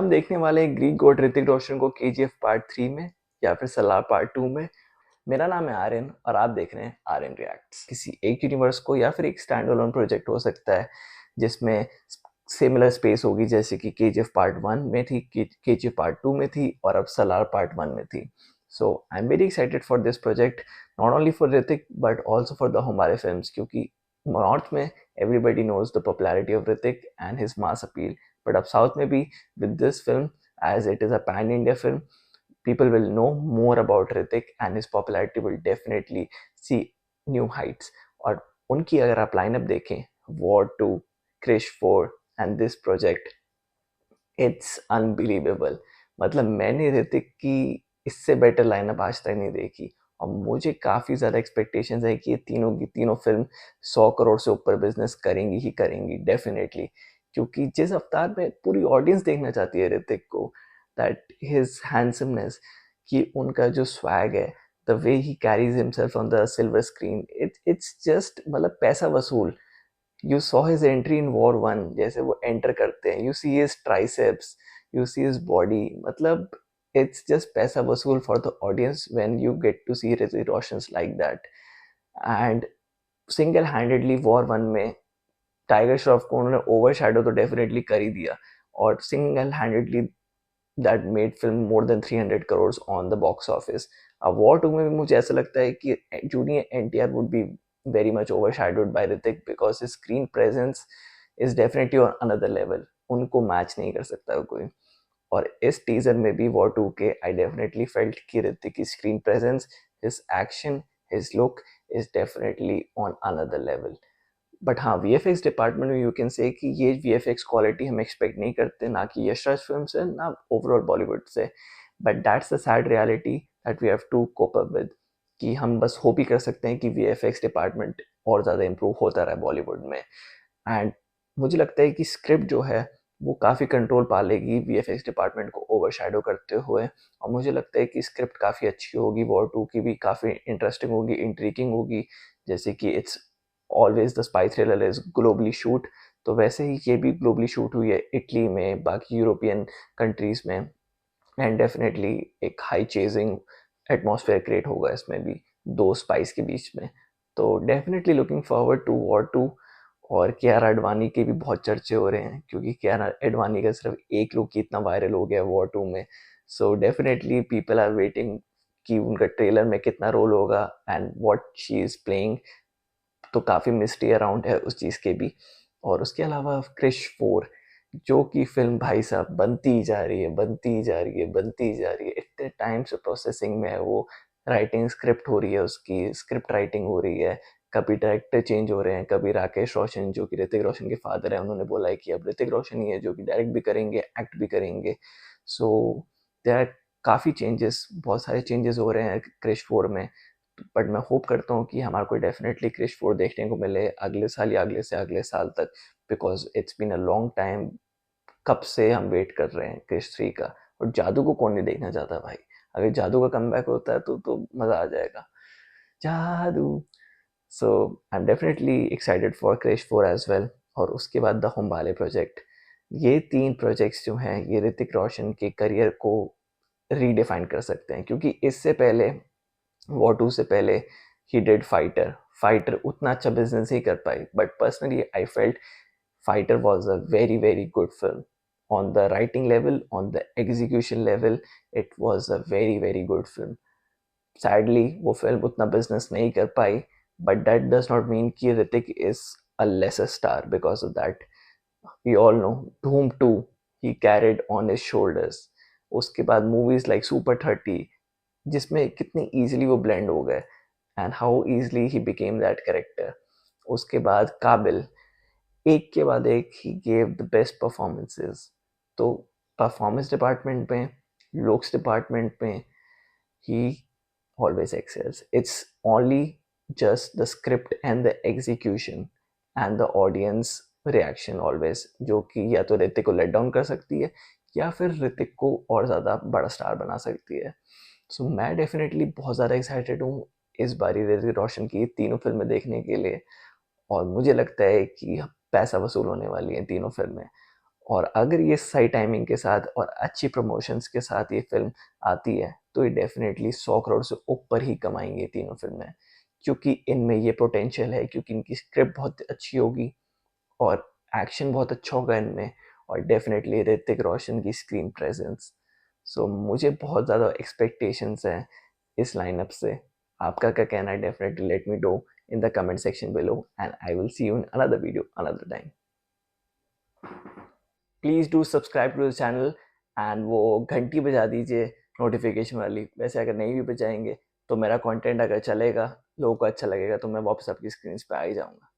हम देखने वाले हैं ग्रीक गॉड ऋतिक रोशन को केजीएफ पार्ट 3 में या फिर सलार पार्ट 2 में। मेरा नाम है आर्यन और आप देख रहे हैं आर्यन रिएक्ट्स। किसी एक यूनिवर्स को या फिर एक स्टैंड अलोन प्रोजेक्ट हो सकता है जिसमें सिमिलर स्पेस होगी, जैसे कि केजीएफ पार्ट 1 में थी, केजीएफ पार्ट 2 में थी और अब सलार पार्ट 1 में थी। So I am very excited for this project, not only for Hrithik but also for the हमारे फिल्म्स, क्योंकि नॉर्थ में everybody knows the popularity of Hrithik and his mass appeal, but up south maybe with this film, as it is a pan India film, people will know more about Hrithik and his popularity will definitely see new heights. और उनकी अगर आप lineup देखें, War 2, Krrish 4 and this project, it's unbelievable. मतलब मैंने ऋतिक की इससे better lineup आज तक नहीं देखी और मुझे काफ़ी ज़्यादा एक्सपेक्टेशंस है कि ये तीनों की तीनों फिल्म 100 करोड़ से ऊपर बिजनेस करेंगी ही करेंगी डेफिनेटली, क्योंकि जिस अवतार में पूरी ऑडियंस देखना चाहती है ऋतिक को, दैट हिज हैंडसमनेस, कि उनका जो स्वैग है, the way he carries himself on the silver screen, it's just मतलब पैसा वसूल। You saw his entry in War 1, जैसे वो एंटर करते हैं, you see his triceps, you see his body, मतलब it's just पैसा वसूल for the audience when you get to see Hrithik Roshan's like that. And single handedly War 1 में tiger Shroff को उन्होंने ओवरशैडो तो डेफिनेटली कर ही दिया, और single handedly that made film more than 300 crore on the box office. अब वॉर 2 में भी मुझे ऐसा लगता है कि junior NTR would be very much overshadowed by Hrithik because his screen presence is definitely on another level. उनको मैच नहीं कर सकता कोई। और इस टीजर में भी वॉर 2 के आई डेफिनेटली फेल्ट कि ऋतिक की screen presence, his action, his look is definitely on another level. But हाँ, वीएफएक्स डिपार्टमेंट में यू कैन से कि ये वीएफएक्स क्वालिटी हम एक्सपेक्ट नहीं करते, ना कि यशराज फिल्म से, ना ओवरऑल बॉलीवुड से। But that's the sad reality that we have to cope up with, कि हम बस होप ही कर सकते हैं कि वीएफएक्स डिपार्टमेंट और ज़्यादा इम्प्रूव होता रहे बॉलीवुड में। एंड मुझे लगता है कि स्क्रिप्ट जो है वो काफ़ी कंट्रोल पा लेगी वीएफएक्स डिपार्टमेंट को ओवरशैडो करते हुए, और मुझे लगता है कि स्क्रिप्ट काफ़ी अच्छी होगी, वॉर 2 की भी काफ़ी इंटरेस्टिंग होगी, इंट्रीगिंग होगी। जैसे कि it's always the spy thriller is globally shoot, तो वैसे ही ये भी ग्लोबली शूट हुई है इटली में, बाकी यूरोपियन कंट्रीज़ में, एंड डेफिनेटली एक हाई चेजिंग एटमॉस्फेयर क्रिएट होगा इसमें भी, दो स्पाइस के बीच में। तो definitely looking forward to War 2। और कियारा आडवाणी के भी बहुत चर्चे हो रहे हैं, क्योंकि कियारा आडवाणी का सिर्फ एक लुक ही इतना वायरल हो गया वॉर 2 में। So definitely people are waiting कि उनका ट्रेलर में कितना रोल होगा and what she is playing. तो काफ़ी मिस्ट्री अराउंड है उस चीज़ के भी। और उसके अलावा क्रिश 4, जो कि फिल्म भाई साहब बनती जा रही है, बनती जा रही है, बनती जा रही है, इतने टाइम से प्रोसेसिंग में है वो। राइटिंग स्क्रिप्ट हो रही है, उसकी स्क्रिप्ट राइटिंग हो रही है, कभी डायरेक्टर चेंज हो रहे हैं, कभी राकेश रोशन जो कि ऋतिक रोशन के फादर हैं, उन्होंने बोला है कि अब ऋतिक रोशन ही है जो कि डायरेक्ट भी करेंगे, एक्ट भी करेंगे। सो देयर आर काफ़ी चेंजेस, बहुत सारे चेंजेस हो रहे हैं क्रिश 4 में। बट मैं होप करता हूँ कि हमारे को डेफिनेटली क्रिश 4 देखने को मिले अगले साल या अगले से अगले साल तक, because it's been a long time. कब से हम वेट कर रहे हैं क्रिश 3 का। और जादू को कौन नहीं देखना चाहता भाई, अगर जादू का कमबैक होता है तो मज़ा आ जाएगा। जादू। So I am definitely excited for Krrish 4 as well. और उसके बाद द हुम्बाले प्रोजेक्ट। ये तीन प्रोजेक्ट्स जो हैं ये ऋतिक रोशन के करियर को रीडिफाइन कर सकते हैं, क्योंकि इससे पहले वॉर 2 से पहले ही डिड फाइटर। फाइटर उतना अच्छा बिजनेस नहीं कर पाई, but personally I felt Fighter was a very very good film. On the writing level, on the execution level, it was a very very good film. Sadly वो film उतना business नहीं कर पाई, but that does not mean कि Hrithik is a lesser star because of that. We all know Dhoom 2 he carried on his shoulders. उसके बाद movies like super 30, जिसमें कितनी इजीली वो ब्लेंड हो गए and how easily he became that character. उसके बाद काबिल, एक के बाद एक he gave the best performances. तो परफॉर्मेंस डिपार्टमेंट में, लुक्स डिपार्टमेंट में, ही always excels. It's only just the script and the execution and the audience reaction always, जो कि या तो ऋतिक को लेट डाउन कर सकती है या फिर ऋतिक को और ज़्यादा बड़ा स्टार बना सकती है। सो मैं डेफिनेटली बहुत ज़्यादा एक्साइटेड हूँ इस बारी ऋतिक रोशन की तीनों फिल्में देखने के लिए, और मुझे लगता है कि पैसा वसूल होने वाली हैं तीनों फिल्में। और अगर ये सही टाइमिंग के साथ और अच्छी प्रमोशंस के साथ ये फिल्म आती है तो ये डेफिनेटली 100 करोड़ से ऊपर ही कमाएंगे तीनों फिल्में, क्योंकि इनमें ये पोटेंशियल है, क्योंकि इनकी स्क्रिप्ट बहुत अच्छी होगी और एक्शन बहुत अच्छा होगा इनमें, और डेफिनेटली ऋतिक रोशन की स्क्रीन प्रेजेंस। सो मुझे बहुत ज़्यादा एक्सपेक्टेशंस हैं इस लाइनअप से। आपका क्या कहना है? Definitely let me know in the comment section below, and I will see you in another video another time. Please do subscribe to the channel and वो घंटी बजा दीजिए नोटिफिकेशन वाली। वैसे अगर नहीं भी बजाएंगे तो मेरा कंटेंट अगर चलेगा, लोगों को अच्छा लगेगा, तो मैं वापस आपकी स्क्रीन पे आ ही जाऊंगा।